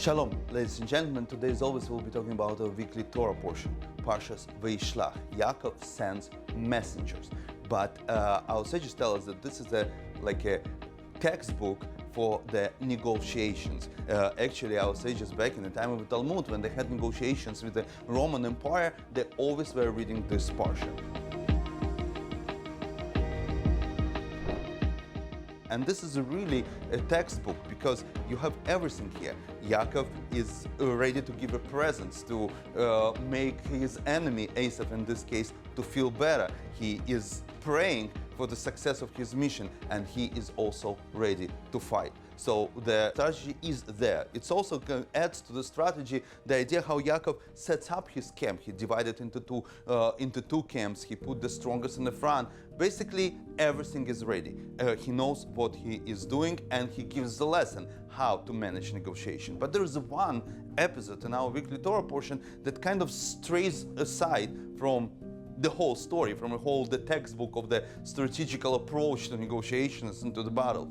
Shalom, ladies and gentlemen. Today, as always, we'll be talking about our weekly Torah portion, Parshas Vayishlach. Yaakov sends messengers. But our sages tell us that this is a textbook for the negotiations. Actually, our sages back in the time of the Talmud, when they had negotiations with the Roman Empire, they always were reading this parsha. And this is really a textbook because you have everything here. Yaakov is ready to give a present to make his enemy, Esav in this case, to feel better. He is praying for the success of his mission, and he is also ready to fight. So the strategy is there. It also adds to the strategy the idea how Yaakov sets up his camp. He divided into two camps. He put the strongest in the front. Basically, everything is ready. He knows what he is doing, and he gives the lesson how to manage negotiation. But there is one episode in our weekly Torah portion that kind of strays aside from the whole story, from the textbook of the strategical approach to negotiations and to the battles.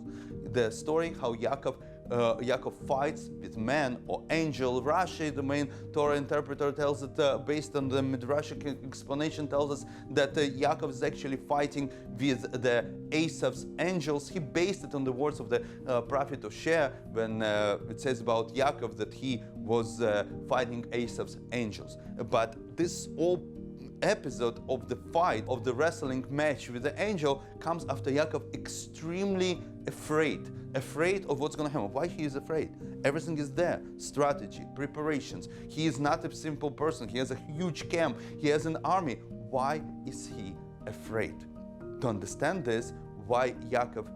The story how Yaakov fights with man or angel. Rashi, the main Torah interpreter, tells it based on the Midrashic explanation, tells us that Yaakov is actually fighting with the Esav's angels. He based it on the words of the prophet Asher when it says about Yaakov that he was fighting Esav's angels. But this whole episode of the fight, of the wrestling match with the angel, comes after Yaakov extremely afraid of what's going to happen. Why he is afraid? Everything is there. Strategy, preparations. He is not a simple person. He has a huge camp. He has an army. Why is he afraid? To understand this, why Yaakov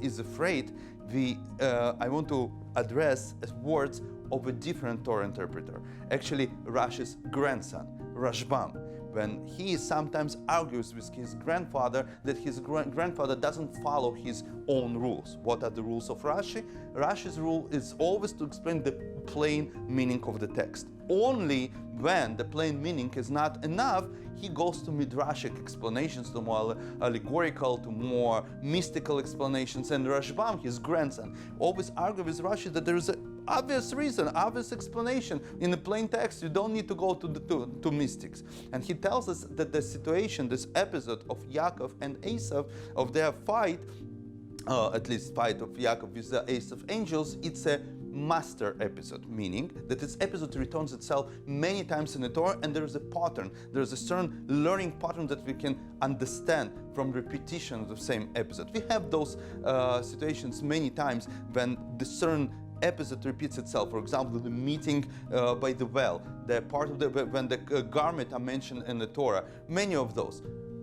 is afraid, I want to address words of a different Torah interpreter. Actually, Rashi's grandson, Rashbam, when he sometimes argues with his grandfather that his grandfather doesn't follow his own rules. What are the rules of Rashi? Rashi's rule is always to explain the plain meaning of the text. Only when the plain meaning is not enough, he goes to midrashic explanations, to more allegorical, to more mystical explanations. And Rashbam, his grandson, always argues with Rashi that there is an obvious reason, obvious explanation in the plain text. You don't need to go to mystics. And he tells us that the situation, this episode of Yaakov and Esav, of their fight, at least fight of Yaakov with the Esav angels, it's a master episode, meaning that this episode returns itself many times in the Torah, and there is a pattern. There is a certain learning pattern that we can understand from repetition of the same episode. We have those situations many times when the certain episode repeats itself. For example, the meeting by the well, the part of when the garment are mentioned in the Torah. Many of those.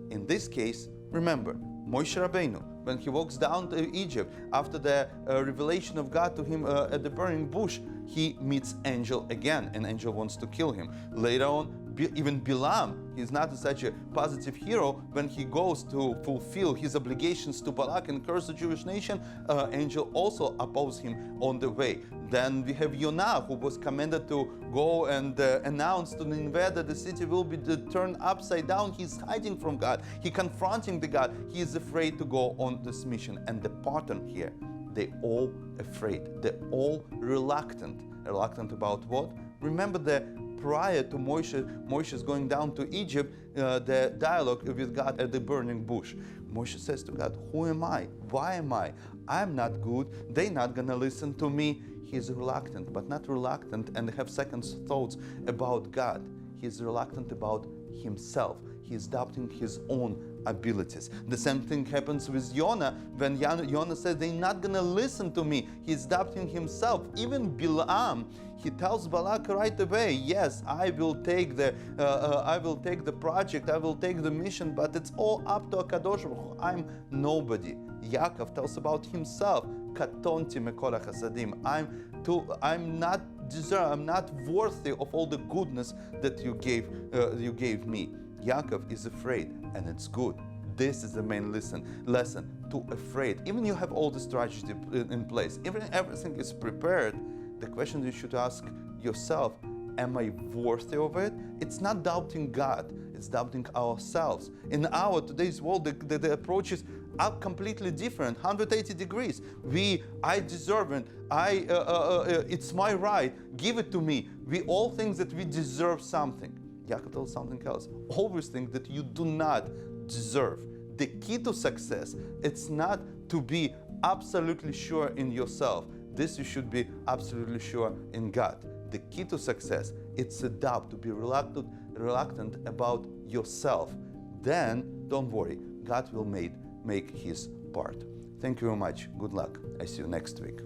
In this case, remember Moshe Rabbeinu, when he walks down to Egypt after the revelation of God to him at the burning bush, he meets angel again. An angel wants to kill him. Later on, even Bilam, he's not such a positive hero. When he goes to fulfill his obligations to Balak and curse the Jewish nation, angel also opposes him on the way. Then we have Yonah, who was commanded to go and announce to Nineveh that the city will be turned upside down. He's hiding from God. He's confronting the God. He is afraid to go on this mission. And the pattern here, they all afraid. They're all reluctant. Reluctant about what? Remember prior to Moshe's going down to Egypt, the dialogue with God at the burning bush. Moshe says to God, who am I? Why am I? I'm not good. They're not going to listen to me. He's reluctant, but not reluctant and have second thoughts about God. He's reluctant about himself. He's doubting his own abilities. The same thing happens with Yonah. When Yonah says they're not going to listen to me, he's doubting himself. Even Bilam, he tells Balak right away, yes, I will take the project, I will take the mission, but it's all up to Akadosh Baruch Hu. I'm nobody. Yaakov tells about himself, Katonti mekol hachasadim. I'm not worthy of all the goodness that you gave me. Yaakov is afraid, and it's good. This is the main lesson, to afraid. Even you have all the strategy in place, even everything is prepared, the question you should ask yourself, am I worthy of it? It's not doubting God, it's doubting ourselves. In our today's world, the approach is, are completely different, 180 degrees. I deserve it. It's my right. Give it to me. We all think that we deserve something. Yaakov tells something else. Always think that you do not deserve. The key to success, it's not to be absolutely sure in yourself. This you should be absolutely sure in God. The key to success, it's a doubt, to be reluctant about yourself. Then, don't worry, God will make His part. Thank you very much. Good luck. I see you next week.